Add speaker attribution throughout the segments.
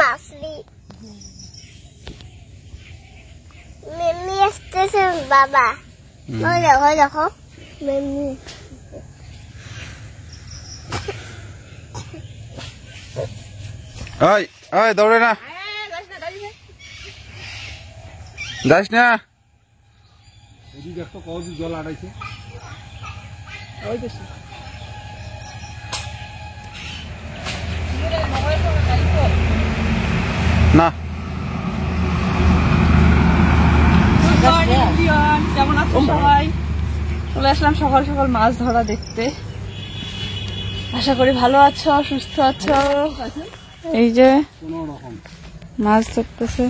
Speaker 1: মাছলি মিমি আসতেছে বাবা ওই দেখো দেখো মিমি
Speaker 2: ওই ওই দৌড়ে না যাস না
Speaker 3: এদিকে একটা কত জল আড়াইছে ওই বেশি
Speaker 2: না
Speaker 4: কেমন আছো সবাই? চলে আসলাম সকাল সকাল মাছ ধরা দেখতে। আশা করি ভালো আছো, সুস্থ আছো। এই যে মাছ ধরতেছে,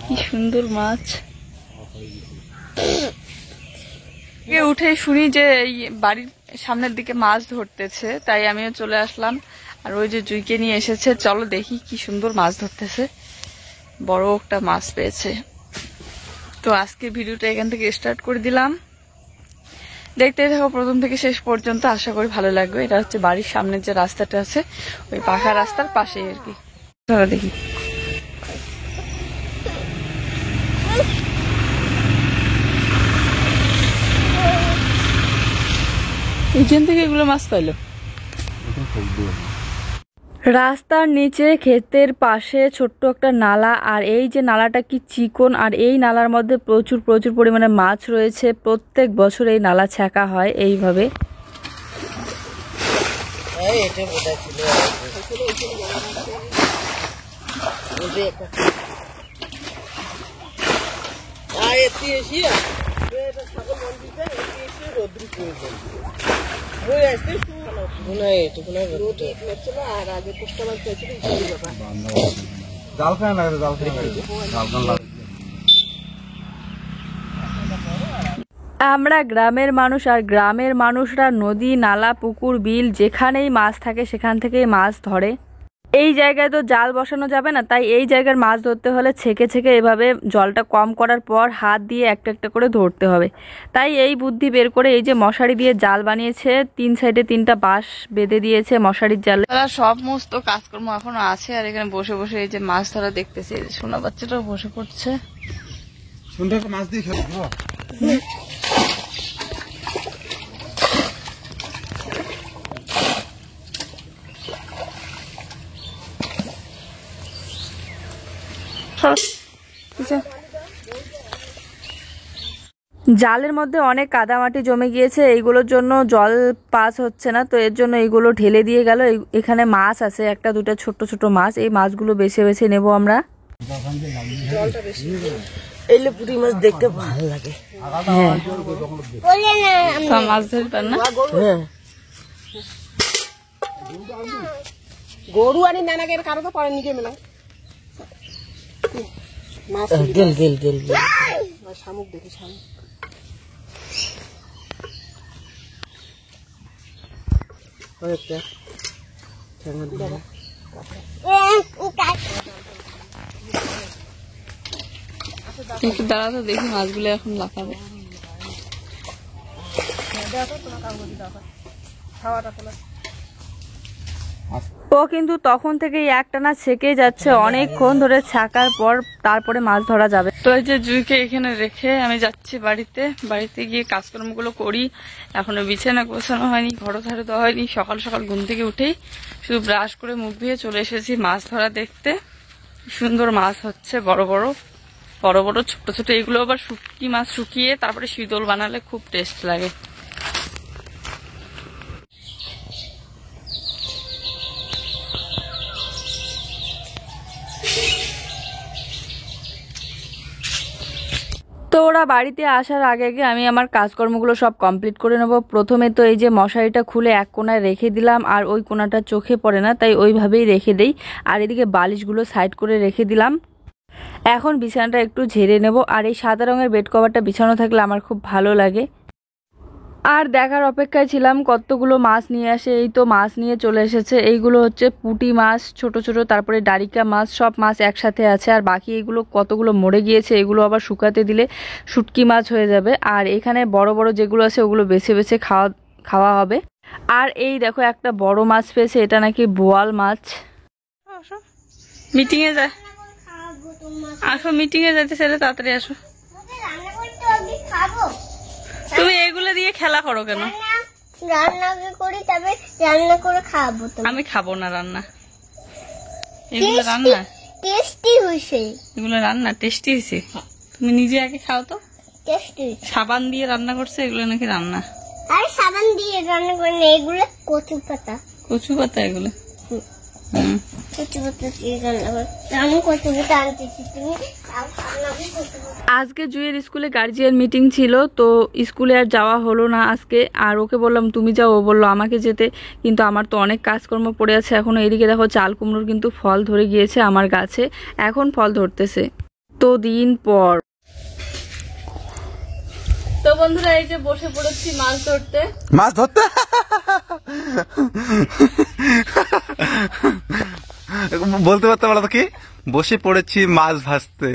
Speaker 4: কি সুন্দর মাছ। উঠে শুনি যে এই বাড়ির সামনের দিকে মাছ ধরতেছে, তাই আমিও চলে আসলাম। আর ওই যে জুইকে নিয়ে এসেছে, চলো দেখি কি সুন্দর মাছ ধরতেছে। বড় একটা মাছ পেয়েছে। তো আজকে ভিডিওটা এখান থেকে স্টার্ট করে দিলাম, দেখতে থাকো প্রথম থেকে শেষ পর্যন্ত। আশা করি ভালো লাগবে। এটা হচ্ছে বাড়ির সামনের যে রাস্তাটা আছে, ওই পাকা রাস্তার পাশেই আর কি। চলো দেখি। এখান থেকে এগুলো মাছ পাইলো। রাস্তার নিচে ক্ষেতের পাশে ছোট্ট একটা নালা, আর এই যে নালাটা কি চিকন, আর এই নালার মধ্যে প্রচুর প্রচুর পরিমাণে মাছ রয়েছে। প্রত্যেক বছর এই নালা ছেঁকা হয় এইভাবে। আমরা গ্রামের মানুষ, আর গ্রামের মানুষরা নদী, নালা, পুকুর, বিল যেখানেই মাছ থাকে সেখান থেকেই মাছ ধরে। এই জায়গায় তো জাল বসানো যাবে না, তাই এই জায়গার মাছ ধরতে হলে ছেঁকে ছেঁকে এভাবে জলটা কম করার পর হাত দিয়ে একটা একটা করে ধরতে হবে। তাই এই বুদ্ধি বের করে এই যে মশারি দিয়ে জাল বানিয়েছে, 3 সাইডে 3টা বাঁশ বেঁধে দিয়েছে মশারির জালে। সমস্ত কাজকর্ম এখনো আছে, আর এখানে বসে বসে এই যে মাছ ধরা দেখতেছি। সোনা বাচ্চাটাও বসে পড়ছে।
Speaker 2: সুন্দর মাছ দিয়ে খেলবো।
Speaker 4: জালের মধ্যে অনেক কাদামাটি জমে গিয়েছে, এইগুলোর জন্য জল পাস হচ্ছে না। তো এর জন্য এইগুলো ঢেলে দিয়ে গেল। এখানে মাছ আছে, একটা দুটা ছোট ছোট মাছ। এই মাছগুলো বেছে বেছে নেব আমরা।
Speaker 5: এলে পুঁটি মাছ দেখতে ভালো লাগে।
Speaker 4: মাছ ধরবেন না?
Speaker 5: গরু আনি নানাকে কারো তো পরে নিজে মেলা গেল গেল গেল শামুক দেখি শামুক।
Speaker 4: একটু দাঁড়াতো দেখি মাছগুলো এখন লাফাবে। ও কিন্তু তখন থেকেই একটানা ছেঁকে যাচ্ছে, অনেকক্ষণ ধরে ছাকার পর তারপরে মাছ ধরা যাবে। তো এই যে জুইকে এখানে রেখে আমি যাচ্ছি বাড়িতে। বাড়িতে গিয়ে কাজকর্মগুলো করি। এখনো বিছানা গোছানো হয়নি, ঘর ঝাড়ু দেওয়া হয়নি। সকাল সকাল ঘুম থেকে উঠেই শুধু ব্রাশ করে মুখ ধুয়ে চলে এসেছি মাছ ধরা দেখতে। সুন্দর মাছ হচ্ছে, বড় বড় বড় বড় ছোট ছোট। এগুলো আবার শুটকি মাছ শুকিয়ে তারপরে শীতল বানালে খুব টেস্ট লাগে। তো ওরা বাড়িতে আসার আগে আগে আমি আমার কাজকর্মগুলো সব কমপ্লিট করে নেব। প্রথমে তো এই যে মশারিটা খুলে এক কোণায় রেখে দিলাম, আর ওই কোণাটা চোখে পড়ে না, তাই ওইভাবেই রেখে দেই। আর এদিকে বালিশগুলো সাইড করে রেখে দিলাম। এখন বিছানাটা একটু ঝেড়ে নেব। আর এই সাদা রঙের বেড কভারটা বিছানো থাকলে আমার খুব ভালো লাগে। আর দেখার অপেক্ষায় ছিলাম কতগুলো মাছ নিয়ে আসে। এই তো মাছ নিয়ে চলে এসেছে। এইগুলো হচ্ছে পুঁটি মাছ ছোট ছোট, তারপরে ডারিকা মাছ, সব মাছ একসাথে আছে। আর বাকি এগুলো কতগুলো মরে গিয়েছে, এগুলো আবার শুকাতে দিলে শুটকি মাছ হয়ে যাবে। আর এখানে বড় বড় যেগুলো আছে ওগুলো বেছে বেছে খাওয়া হবে। আর এই দেখো একটা বড় মাছ পেয়েছে, এটা নাকি বোয়াল মাছ। মিটিং এ যায়,
Speaker 1: খাবো তোমার
Speaker 4: আসো মিটিং এ যেতে চাইলে তাড়াতাড়ি আসো।
Speaker 1: রান্না করতে হবে, খাবো।
Speaker 4: তুমি এগুলো দিয়ে খেলা করো কেন?
Speaker 1: রান্না করি, তবে রান্না করে খাবো।
Speaker 4: আমি খাবো না রান্না, এগুলো রান্না
Speaker 1: টেস্টি হয়েছে,
Speaker 4: এগুলো রান্না টেস্টি হয়েছে। তুমি নিজে আগে খাও তো।
Speaker 1: টেস্টি।
Speaker 4: সাবান দিয়ে রান্না করছে, এগুলো নাকি রান্না?
Speaker 1: আর সাবান দিয়ে রান্না করে না, এগুলো কচু পাতা।
Speaker 4: কচু পাতা এগুলো?
Speaker 1: কচু পাতা দিয়ে রান্না করে। আমি কচু পাতা আনতেছি, তুমি
Speaker 4: আজকে জুয়ের স্কুলে গার্জিয়ান মিটিং ছিল, তো স্কুলে আর যাওয়া হলো না আজকে। আর ওকে বললাম তুমি যাও, ও বললো আমাকে যেতে, কিন্তু আমার তো অনেক কাজকর্ম পড়ে আছে এখনো। এদিকে দেখো চাল কুমড়োর কিন্তু ফল ধরে গিয়েছে আমার গাছে, এখন ফল ধরতেছে তো দিন পর। তো বন্ধুরা এই যে বসে পড়েছি মাছ ধরতে।
Speaker 2: মাছ ধরতে বলতে পারতে পারো তো কি, বসে পড়েছি মাছ ভাজতে।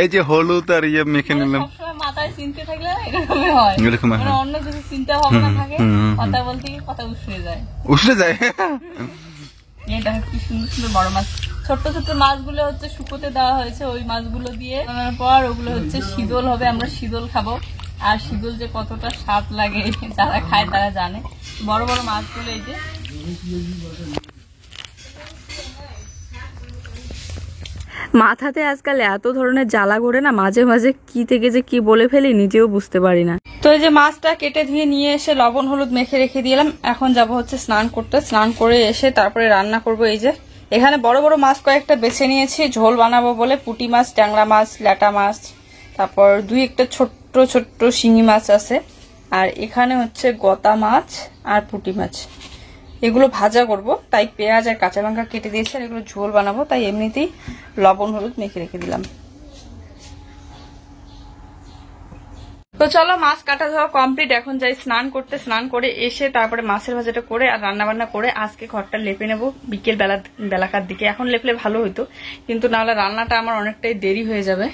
Speaker 2: এই যে হলুদ আর ইয়ে মেখে নিলাম।
Speaker 4: সবসময় মাথায় চিনতে থাকলে এরকমই হয়,
Speaker 2: এরকম হয়।
Speaker 4: মানে অন্য কিছু চিন্তা ভাবনা থাকে, কথা বলতে গিয়ে কথা উঠে যায়।
Speaker 2: উঠে যায়।
Speaker 4: এই দেখো কি সুন্দর সুন্দর বড় মাছ। ছোট্ট ছোট্ট মাছগুলো হচ্ছে শুকোতে দেওয়া হয়েছে, ওই মাছগুলো দিয়ে রান্নার পর ওগুলো হচ্ছে শীতল হবে, আমরা শীতল খাবো। আর শীতল যে কতটা স্বাদ লাগে যারা খায় তারা জানে। বড় বড় মাছগুলো এই যে মাথাতে আজকাল এত ধরনের জ্বালা ঘোরে না, মাঝে মাঝে কি থেকে যে কি বলে ফেলি নিজেও বুঝতে পারি না। তো এই যে মাছটা কেটে ধুয়ে নিয়ে এসে লবণ হলুদ মেখে রেখে দিলাম। এখন যাব হচ্ছে স্নান করতে, স্নান করে এসে তারপরে রান্না করব। এই যে এখানে বড় বড় মাছ কয়েকটা বেছে নিয়েছি ঝোল বানাবো বলে, পুঁটি মাছ, ট্যাংরা মাছ, ল্যাটা মাছ, তারপর দুই একটা ছোট্ট ছোট্ট শিঙি মাছ আছে, আর এখানে হচ্ছে গতা মাছ আর পুঁটি মাছ। এগুলো ভাজা করব, তাই পেঁয়াজ আর কাঁচা লঙ্কা কেটে দিয়েছি, আর এগুলো ঝোল বানাবো, তাই এমনিতেই লবণ হলুদ মেখে রেখে দিলাম। তো চলো মাছ কাটা ধোয়া কমপ্লিট, এখন যাই স্নান করতে। স্নান করে এসে তারপরে মাছের ভাজাটা করে আর রান্না বান্না করে আজকে ঘরটা লেপে নেব বিকেল বেলাকার দিকে। এখন লেপলে ভালো হইতো, কিন্তু নাহলে রান্নাটা আমার অনেকটাই দেরি হয়ে যাবে।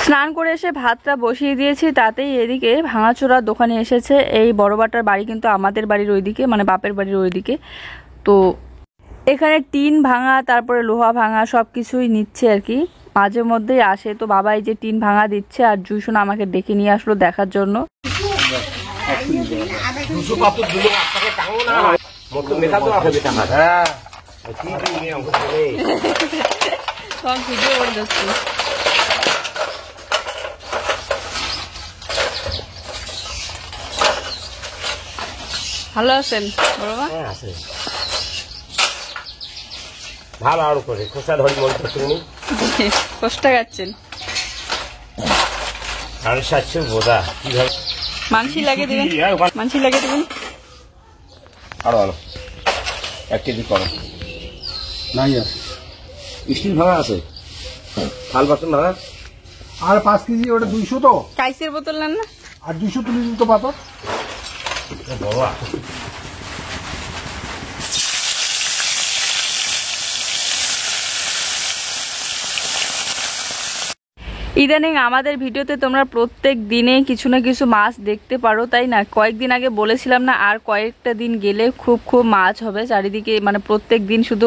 Speaker 4: স্নান করে এসে ভাতটা বসিয়ে দিয়েছি, তাতেই এদিকে ভাঙাচোরা দোকানে এসেছে। এই বড় বাটার বাড়ি কিন্তু আমাদের বাড়ির ওইদিকে, মানে বাপের বাড়ির ওইদিকে। তো এখানে টিন ভাঙা, তারপরে লোহা ভাঙা সবকিছুই নিচ্ছে আর কি, মাঝে মধ্যেই আসে। তো বাবা এই যে টিন ভাঙা দিচ্ছে, আর জুইশোনা আমাকে ডেকে নিয়ে আসলো দেখার জন্য। সব ভিডিও করে যাচ্ছে। ভালো আছেন বড়মা?
Speaker 6: হ্যাঁ আছে ভালো, আরো করে খোসা ধরি মন করছেন
Speaker 4: কষ্ট গাচ্ছেন
Speaker 6: 750 বোঝা কিভাবে
Speaker 4: মানসি লাগিয়ে দেবেন, মানসি লাগিয়ে দেবেন।
Speaker 6: আরো আরো 1 কেজি করো
Speaker 3: নাই আছে
Speaker 6: স্টিল ভাঙা আছে, থাল বাসন ভাঙা
Speaker 3: আর 5 কেজি, ওটা 200 তো,
Speaker 4: কাইসের বোতল নেন না?
Speaker 3: আর 200 তুলে দিন তো পাতা।
Speaker 6: বাবা
Speaker 4: ইদানিং আমাদের ভিডিওতে তোমরা প্রত্যেক দিনে কিছু না কিছু মাছ দেখতে পারো, তাই না? কয়েকদিন আগে বলেছিলাম না, আর কয়েকটা দিন গেলে খুব খুব মাছ হবে চারিদিকে, মানে প্রত্যেক দিন শুধু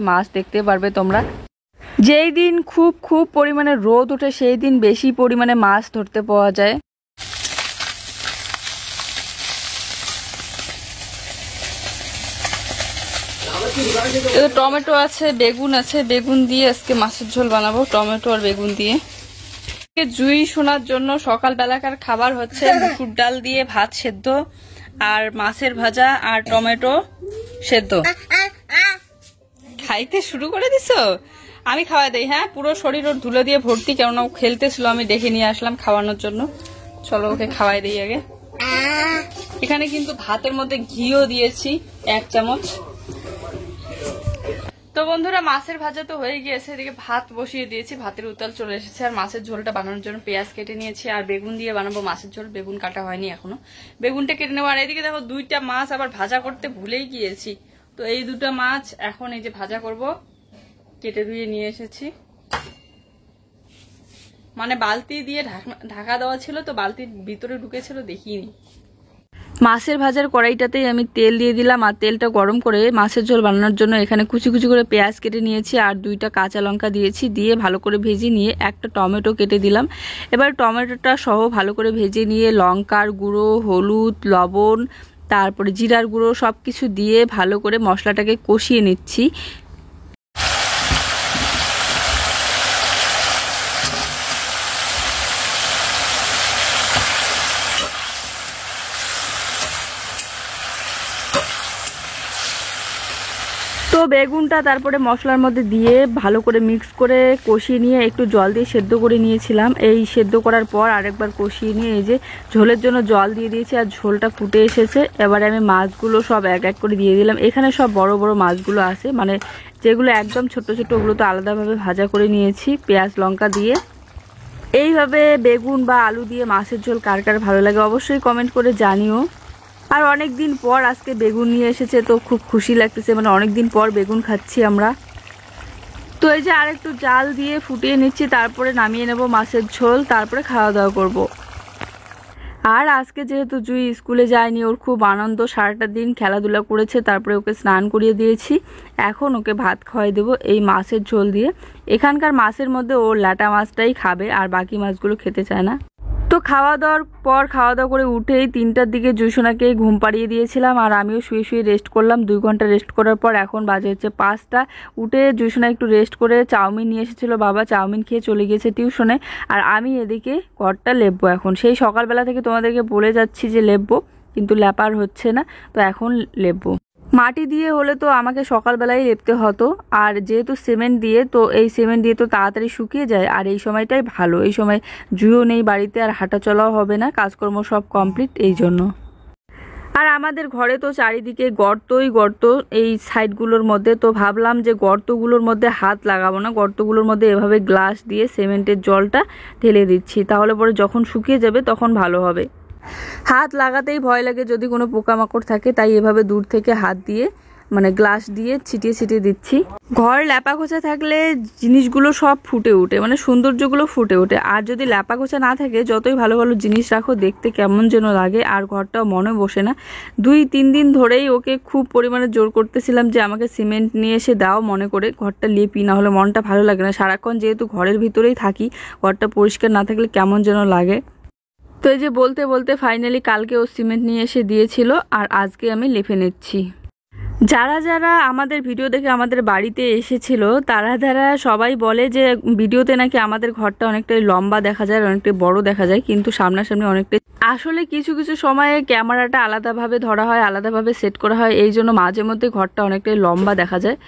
Speaker 4: মাছ দেখতে পারবে তোমরা। যেই দিন খুব খুব পরিমাণে রোদ ওঠে সেই দিন বেশি পরিমাণে মাছ ধরতে পাওয়া যায়। টমেটো আছে, বেগুন আছে, বেগুন দিয়ে আজকে মাছের ঝোল বানাবো, টমেটো আর বেগুন দিয়ে। জুই শোনার জন্য সকাল বেলাকার খাবার হচ্ছে মুসুর ডাল দিয়ে ভাত সেদ্ধ আর মাছের ভাজা আর টমেটো সেদ্ধ। খাইতে শুরু করে দিছো? আমি খাওয়াই দেই, হ্যাঁ, পুরো শরীর ওর ধুলো দিয়ে ভর্তি, কেননা ও খেলতেছিল, আমি ডেকে নিয়ে আসলাম খাওয়ানোর জন্য। চলো ওকে খাওয়াই দেই আগে। এখানে কিন্তু ভাতের মধ্যে ঘিও দিয়েছি 1 চামচ। তো বন্ধুরা মাছের ভাজা তো হয়ে গিয়েছে, এদিকে ভাত বসিয়ে দিয়েছি, ভাতের উতাল চলে এসেছে। আর মাছের ঝোলটা বানানোর জন্য পেঁয়াজ কেটে নিয়েছি, আর বেগুন দিয়ে বানাবো মাছের ঝোল। বেগুন কাটা হয়নি এখনো, বেগুনটা কেটে নেবো। আর এদিকে দেখো 2টা মাছ আবার ভাজা করতে ভুলেই গিয়েছি, তো এই 2টা মাছ এখন এই যে ভাজা করব, কেটে ধুয়ে নিয়ে এসেছি। মানে বালতি দিয়ে ঢাকা দেওয়া ছিল, তো বালতির ভিতরে ঢুকেছিল দেখিনি। মাছের ভাজার কড়াইটাতেই আমি তেল দিয়ে দিলাম, আর তেলটা গরম করে মাছের ঝোল বানানোর জন্য এখানে কুচি কুচি করে পেঁয়াজ কেটে নিয়েছি আর 2টা কাঁচা লঙ্কা দিয়েছি, দিয়ে ভালো করে ভেজে নিয়ে একটা টমেটো কেটে দিলাম। এবার টমেটোটা সহ ভালো করে ভেজে নিয়ে লঙ্কার গুঁড়ো, হলুদ, লবণ, তারপরে জিরার গুঁড়ো সব কিছু দিয়ে ভালো করে মশলাটাকে কষিয়ে নিচ্ছি। তো বেগুনটা তারপরে মশলার মধ্যে দিয়ে ভালো করে মিক্স করে কষিয়ে নিয়ে একটু জল দিয়ে সেদ্ধ করে নিয়েছিলাম। এই সেদ্ধ করার পর আরেকবার কষিয়ে নিয়ে এই যে ঝোলের জন্য জল দিয়ে দিয়েছি আর ঝোলটা ফুটে এসেছে। এবারে আমি মাছগুলো সব এক এক করে দিয়ে দিলাম। এখানে সব বড় বড় মাছগুলো আছে, মানে যেগুলো একদম ছোট ছোট ওগুলো তো আলাদাভাবে ভাজা করে নিয়েছি পেঁয়াজ লঙ্কা দিয়ে। এইভাবে বেগুন বা আলু দিয়ে মাছের ঝোল কার কার ভালো লাগে অবশ্যই কমেন্ট করে জানিও। আর অনেক দিন পর আজকে বেগুন নিয়ে এসেছে, তো খুব খুশি লাগতেছে, মানে অনেক দিন পর বেগুন খাচ্ছি আমরা। তো এই যে আরেকটু জাল দিয়ে ফুটিয়ে নিচ্ছি, তারপরে নামিয়ে নেব মাছের ঝোল, তারপরে খাওয়া দাওয়া করব। আর আজকে যেহেতু জুই স্কুলে যায়নি, ওর খুব আনন্দ, সারাটা দিন খেলাধুলা করেছে, তারপরে ওকে স্নান করিয়ে দিয়েছি। এখন ওকে ভাত খাওয়াই দেবো এই মাছের ঝোল দিয়ে। এখানকার মাছের মধ্যে ও ল্যাটা মাছটাই খাবে, আর বাকি মাছগুলো খেতে চায় না। তো খাওয়া দাওয়া করে উঠেই 3টার দিকে জুইসোনাকে ঘুম পাড়িয়ে দিয়েছিলাম, আর আমিও শুয়ে শুয়ে রেস্ট করলাম। 2 ঘন্টা রেস্ট করার পর এখন বাজে হচ্ছে 5টা। উঠে জুইসোনা একটু রেস্ট করে চাউমিন নিয়ে এসেছিলো বাবা, চাউমিন খেয়ে চলে গিয়েছে টিউশনে। আর আমি এদিকে ঘরটা লেপবো এখন। সেই সকালবেলা থেকে তোমাদেরকে বলে যাচ্ছি যে লেপবো, কিন্তু লেপার হচ্ছে না, তো এখন লেপবো। মাটি দিয়ে হলে তো আমাকে সকালবেলায় লেপতে হতো, আর যেহেতু সিমেন্ট দিয়ে, তো এই সিমেন্ট দিয়ে তো তাড়াতাড়ি শুকিয়ে যায়, আর এই সময়টাই ভালো। এই সময় জুইও নেই বাড়িতে, আর হাঁটা চলাও হবে না, কাজকর্ম সব কমপ্লিট এই জন্য। আর আমাদের ঘরে তো চারিদিকে গর্তই গর্ত এই সাইডগুলোর মধ্যে, তো ভাবলাম যে গর্তগুলোর মধ্যে হাত লাগাবো না, গর্তগুলোর মধ্যে এভাবে গ্লাস দিয়ে সিমেন্টের জলটা ঢেলে দিচ্ছি, তাহলে পরে যখন শুকিয়ে যাবে তখন ভালো হবে। হাত লাগাতেই ভয় লাগে যদি কোনো পোকামাকড় থাকে, তাই এভাবে দূর থেকে হাত দিয়ে মানে গ্লাস দিয়ে ছিটিয়ে ছিটিয়ে দিচ্ছি। ঘর ল্যাপা খোঁচা থাকলে জিনিসগুলো সব ফুটে ওঠে, মানে সৌন্দর্যগুলো ফুটে ওঠে। আর যদি ল্যাপা খোঁচা না থাকে, যতই ভালো ভালো জিনিস রাখো দেখতে কেমন যেন লাগে, আর ঘরটাও মনে বসে না। 2-3 দিন ধরেই ওকে খুব পরিমাণে জোর করতেছিলাম যে আমাকে সিমেন্ট নিয়ে এসে দাও, মনে করে ঘরটা লেপি, না হলে মনটা ভালো লাগে না। সারাক্ষণ যেহেতু ঘরের ভিতরেই থাকি, ঘরটা পরিষ্কার না থাকলে কেমন যেন লাগে। তো এই যে বলতে বলতে ফাইনালি কালকে ও সিমেন্ট নিয়ে এসে দিয়েছিল, আর আজকে আমি লেপে নিচ্ছি। যারা যারা আমাদের ভিডিও দেখে আমাদের বাড়িতে এসেছিল, তারা সবাই বলে যে ভিডিওতে নাকি আমাদের ঘরটা অনেকটাই লম্বা দেখা যায়, অনেকটাই বড় দেখা যায়, কিন্তু সামনাসামনি অনেকটাই। আসলে কিছু কিছু সময়ে ক্যামেরাটা আলাদাভাবে ধরা হয়, আলাদাভাবে সেট করা হয়, এই জন্য মাঝে মধ্যে ঘরটা অনেকটাই লম্বা দেখা যায়।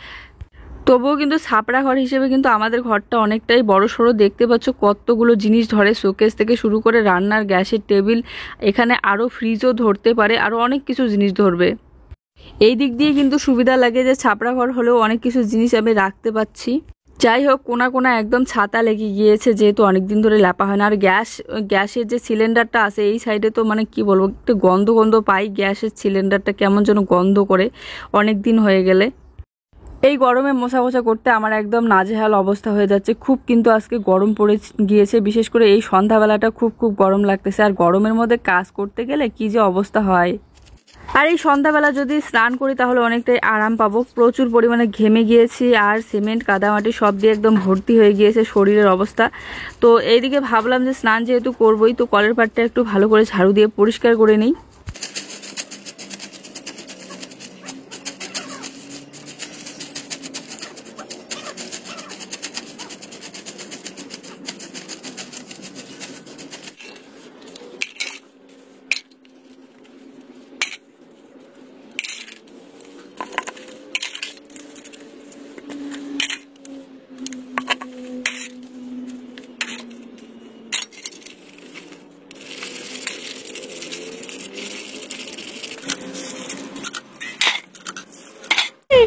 Speaker 4: তবুও কিন্তু ছাপড়া ঘর হিসেবে কিন্তু আমাদের ঘরটা অনেকটাই বড় সড়ো। দেখতে পাচ্ছ কতগুলো জিনিস ধরে, শোকেস থেকে শুরু করে রান্নার গ্যাসের টেবিল, এখানে আরও ফ্রিজও ধরতে পারে, আরও অনেক কিছু জিনিস ধরবে। এই দিক দিয়ে কিন্তু সুবিধা লাগে যে ছাপড়া ঘর হলেও অনেক কিছু জিনিস আমি রাখতে পাচ্ছি। যাই হোক, কোনা কোনা একদম ছাতা লেগে গিয়েছে, যেহেতু অনেকদিন ধরে লেপা হয় না। আর গ্যাসের যে সিলিন্ডারটা আছে এই সাইডে, তো মানে কি বলবো, একটু গন্ধ পাই। গ্যাসের সিলিন্ডারটা কেমন যেন গন্ধ করে অনেক দিন হয়ে গেলে। এই গরমে মোছা করতে আমার একদম নাজেহাল অবস্থা হয়ে যাচ্ছে খুব। কিন্তু আজকে গরম পড়ে গিয়েছে, বিশেষ করে এই সন্ধ্যাবেলাটা খুব গরম লাগতেছে। আর গরমের মধ্যে কাজ করতে গেলে কি যে অবস্থা হয়। আর এই সন্ধ্যাবেলা যদি স্নান করি তাহলে অনেকটাই আরাম পাবো। প্রচুর পরিমাণে ঘেমে গিয়েছি, আর সিমেন্ট কাদামাটি সব দিয়ে একদম ভর্তি হয়ে গিয়েছে শরীরের অবস্থা। তো এইদিকে ভাবলাম যে স্নান যেহেতু করবোই, তো কলের পাড়টা একটু ভালো করে ঝাড়ু দিয়ে পরিষ্কার করে নিই।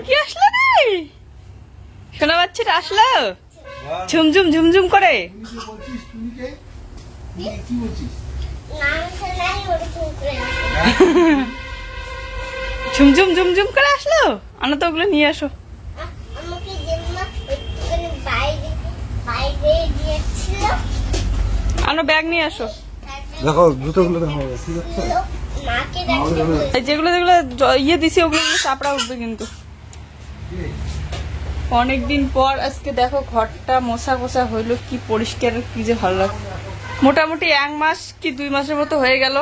Speaker 4: কি আসলো রে, শোনা বাচ্চাটা আসলো ঝুমঝুম ঝুমঝুম করে। ঝুমঝুম ঝুমঝুম করে আসলো। আনো তো ওগুলো নিয়ে আসো। আনো ব্যাগ নিয়ে আসো।
Speaker 3: দেখো জুতোগুলো দেখো,
Speaker 1: মাকে দেখতে
Speaker 4: এই যেগুলো যেগুলো ইয়ে দিছি ওগুলো চাপড়া উঠবে কিন্তু। অনেকদিন পর আজকে দেখো ঘরটা মোছা কোছা হইলো, কি পরিষ্কার, কি যে ভালো লাগে। মোটামুটি 1 মাস কি 2 মাসের মতো হয়ে গেল,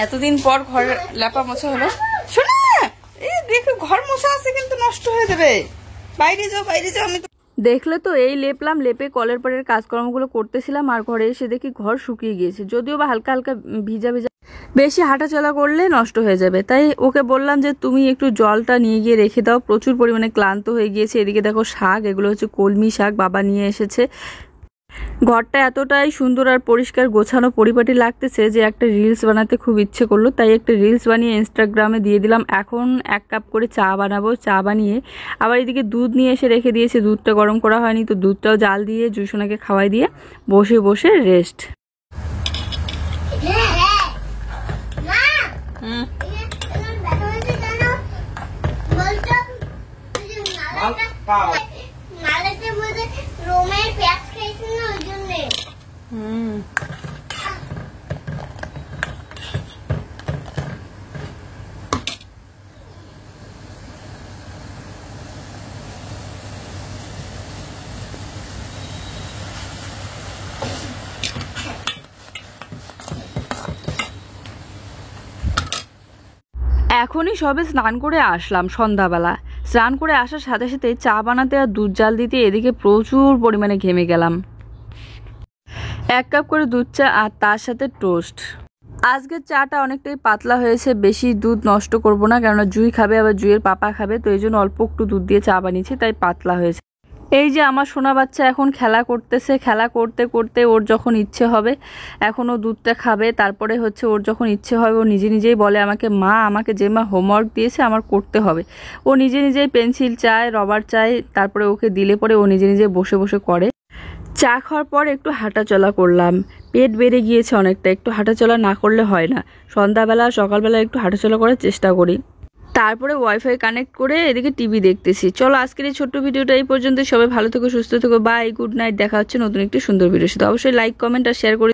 Speaker 4: এতদিন পর ঘর লেপা মোছা হলো। শোনো না, এই দেখো ঘর মোছা আছে কিন্তু নষ্ট হয়ে যাবে, বাইরে যাও বাইরে যাও। আমি দেখলে তো এই লেপলাম, লেপে কলের পরের কাজকর্মগুলো করতেছিলাম আর ঘরে এসে দেখি ঘর শুকিয়ে গিয়েছে, যদিও বা হালকা হালকা ভিজা ভিজা, বেশি হাঁটাচলা করলে নষ্ট হয়ে যাবে। তাই ওকে বললাম যে তুমি একটু জলটা নিয়ে গিয়ে রেখে দাও, প্রচুর পরিমাণে ক্লান্ত হয়ে গিয়েছে। এদিকে দেখো শাক, এগুলো হচ্ছে কলমি শাক, বাবা নিয়ে এসেছে। ঘরটা এতটাই সুন্দর আর পরিষ্কার গোছানো পরিপাটি লাগতেছে যে একটা রিলস বানাতে খুব ইচ্ছে করলো, তাই একটা রিলস বানিয়ে ইনস্টাগ্রামে দিয়ে দিলাম। এখন 1 কাপ করে চা বানাবো, চা বানিয়ে আবার এদিকে দুধ নিয়ে এসে রেখে দিয়েছি, দুধটা গরম করা হয়নি, তো দুধটাও জাল দিয়ে জুসোনাকে খাওয়াই দিয়ে বসে বসে রেস্ট।
Speaker 1: নালাতে মধ্যে রোমের পেঁয়াজ খাইছে না, ওই জন্যে।
Speaker 4: এখনই সবে স্নান করে আসলাম সন্ধ্যাবেলা। স্নান করে আসার সাথে সাথে চা বানাতে আর দুধ জাল দিতে এদিকে প্রচুর পরিমাণে ঘেমে গেলাম। 1 কাপ করে দুধ চা আর তার সাথে টোস্ট। আজকের চাটা অনেকটাই পাতলা হয়েছে, বেশি দুধ নষ্ট করব না, কেননা জুই খাবে আবার জুইয়ের পাপা খাবে, তো এই জন্য অল্প একটু দুধ দিয়ে চা বানিয়েছি, তাই পাতলা হয়েছে। এই যে আমার সোনা বাচ্চা এখন খেলা করতেছে, খেলা করতে করতে ওর যখন ইচ্ছে হবে এখন ও দুধটা খাবে, তারপরে হচ্ছে ওর যখন ইচ্ছে হবে ও নিজে নিজেই বলে আমাকে, মা আমাকে যে মা হোমওয়ার্ক দিয়েছে আমার করতে হবে। ও নিজে নিজেই পেন্সিল চায়, রবার চায়, তারপরে ওকে দিলে পরে ও নিজে নিজে বসে বসে করে। চা খাওয়ার পর একটু হাঁটাচলা করলাম, পেট বেড়ে গিয়েছে অনেকটা, একটু হাঁটাচলা না করলে হয় না। সন্ধ্যাবেলা সকালবেলা একটু হাঁটাচলা করার চেষ্টা করি, তারপরে ওয়াইফাই কানেক্ট করে এদিকে টিভি দেখতেছি। চলো আজকের এই ছোট্ট ভিডিওটা এই পর্যন্ত, সবাই ভালো থেকো, সুস্থ থেকো, বাই, গুড নাইট। দেখা হচ্ছে নতুন একটি সুন্দর ভিডিওর সাথে। অবশ্যই লাইক, কমেন্ট আর শেয়ার করে